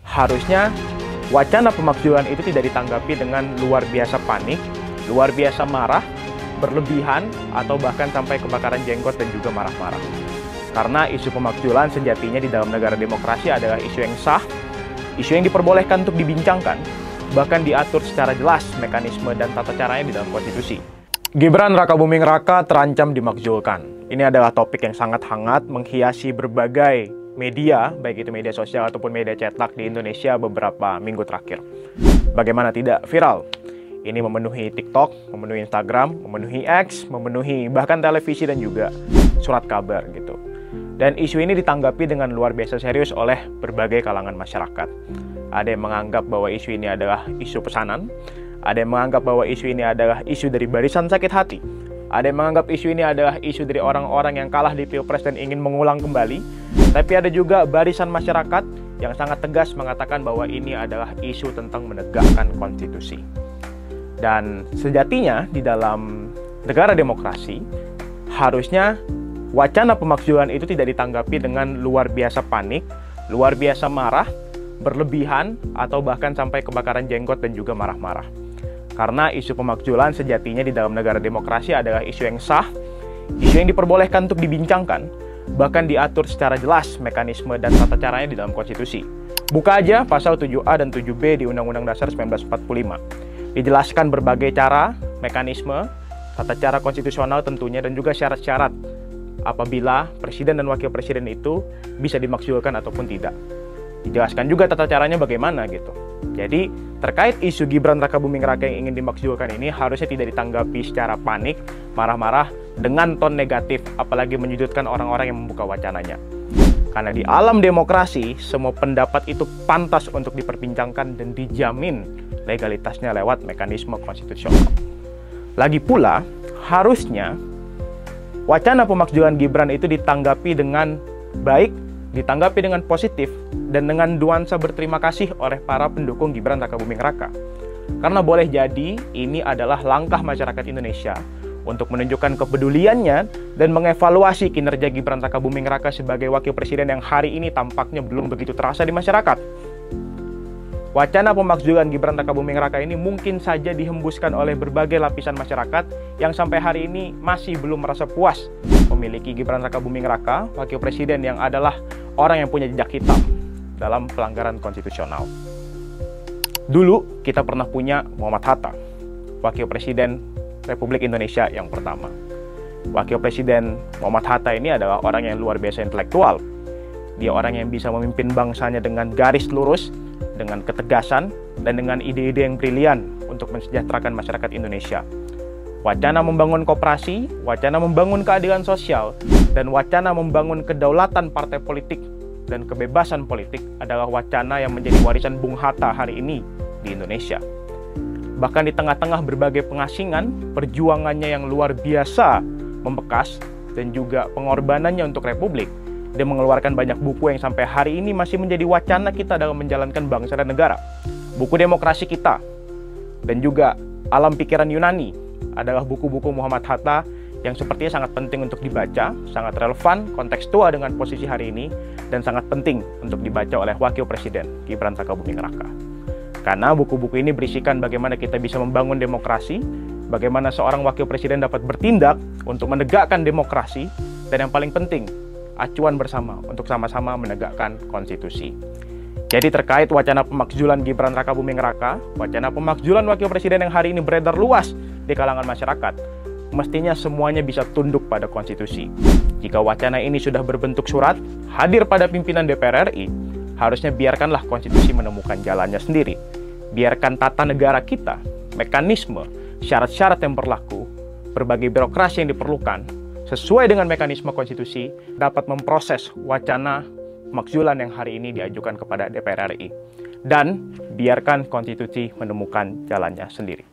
Harusnya wacana pemakzulan itu tidak ditanggapi dengan luar biasa panik, luar biasa marah, berlebihan, atau bahkan sampai kebakaran jenggot dan juga marah-marah. Karena isu pemakzulan sejatinya di dalam negara demokrasi adalah isu yang sah, isu yang diperbolehkan untuk dibincangkan, bahkan diatur secara jelas mekanisme dan tata caranya di dalam konstitusi. Gibran Rakabuming Raka terancam dimakzulkan. Ini adalah topik yang sangat hangat menghiasi berbagai media, baik itu media sosial ataupun media cetak di Indonesia beberapa minggu terakhir. Bagaimana tidak viral? Ini memenuhi TikTok, memenuhi Instagram, memenuhi X, memenuhi bahkan televisi dan juga surat kabar gitu. Dan isu ini ditanggapi dengan luar biasa serius oleh berbagai kalangan masyarakat. Ada yang menganggap bahwa isu ini adalah isu pesanan, ada yang menganggap bahwa isu ini adalah isu dari barisan sakit hati, ada yang menganggap isu ini adalah isu dari orang-orang yang kalah di Pilpres dan ingin mengulang kembali, tapi ada juga barisan masyarakat yang sangat tegas mengatakan bahwa ini adalah isu tentang menegakkan konstitusi. Dan sejatinya di dalam negara demokrasi, harusnya wacana pemakzulan itu tidak ditanggapi dengan luar biasa panik, luar biasa marah, berlebihan, atau bahkan sampai kebakaran jenggot dan juga marah-marah. Karena isu pemakzulan sejatinya di dalam negara demokrasi adalah isu yang sah, isu yang diperbolehkan untuk dibincangkan, bahkan diatur secara jelas mekanisme dan tata caranya di dalam konstitusi. Buka aja pasal 7A dan 7B di Undang-Undang Dasar 1945. Dijelaskan berbagai cara, mekanisme, tata cara konstitusional tentunya, dan juga syarat-syarat apabila presiden dan wakil presiden itu bisa dimakzulkan ataupun tidak. Dijelaskan juga tata caranya bagaimana gitu. Jadi terkait isu Gibran Rakabuming Raka yang ingin dimakzulkan ini harusnya tidak ditanggapi secara panik, marah-marah, dengan ton negatif, apalagi menyudutkan orang-orang yang membuka wacananya. Karena di alam demokrasi, semua pendapat itu pantas untuk diperbincangkan dan dijamin legalitasnya lewat mekanisme konstitusional. Lagi pula, harusnya wacana pemakzulan Gibran itu ditanggapi dengan baik, ditanggapi dengan positif, dan dengan nuansa berterima kasih oleh para pendukung Gibran Rakabuming Raka. Karena boleh jadi ini adalah langkah masyarakat Indonesia untuk menunjukkan kepeduliannya dan mengevaluasi kinerja Gibran Rakabuming Raka sebagai wakil presiden yang hari ini tampaknya belum begitu terasa di masyarakat. Wacana pemakzulan Gibran Rakabuming Raka ini mungkin saja dihembuskan oleh berbagai lapisan masyarakat yang sampai hari ini masih belum merasa puas memiliki Gibran Rakabuming Raka, wakil presiden yang adalah orang yang punya jejak hitam dalam pelanggaran konstitusional. Dulu kita pernah punya Muhammad Hatta, wakil presiden Republik Indonesia yang pertama. Wakil presiden Muhammad Hatta ini adalah orang yang luar biasa intelektual. Dia orang yang bisa memimpin bangsanya dengan garis lurus, dengan ketegasan, dan dengan ide-ide yang brilian untuk mensejahterakan masyarakat Indonesia. Wacana membangun koperasi, wacana membangun keadilan sosial, dan wacana membangun kedaulatan partai politik dan kebebasan politik adalah wacana yang menjadi warisan Bung Hatta hari ini di Indonesia. Bahkan di tengah-tengah berbagai pengasingan, perjuangannya yang luar biasa membekas dan juga pengorbanannya untuk Republik, dia mengeluarkan banyak buku yang sampai hari ini masih menjadi wacana kita dalam menjalankan bangsa dan negara. Buku Demokrasi Kita dan juga Alam Pikiran Yunani adalah buku-buku Muhammad Hatta yang sepertinya sangat penting untuk dibaca, sangat relevan, kontekstual dengan posisi hari ini, dan sangat penting untuk dibaca oleh Wakil Presiden Gibran Rakabuming Raka. Karena buku-buku ini berisikan bagaimana kita bisa membangun demokrasi, bagaimana seorang Wakil Presiden dapat bertindak untuk menegakkan demokrasi, dan yang paling penting, acuan bersama untuk sama-sama menegakkan konstitusi. Jadi terkait wacana pemakzulan Gibran Rakabuming Raka, wacana pemakzulan Wakil Presiden yang hari ini beredar luas di kalangan masyarakat, mestinya semuanya bisa tunduk pada konstitusi. Jika wacana ini sudah berbentuk surat, hadir pada pimpinan DPR RI, harusnya biarkanlah konstitusi menemukan jalannya sendiri. Biarkan tata negara kita, mekanisme, syarat-syarat yang berlaku, berbagai birokrasi yang diperlukan, sesuai dengan mekanisme konstitusi, dapat memproses wacana pemakzulan yang hari ini diajukan kepada DPR RI. Dan biarkan konstitusi menemukan jalannya sendiri.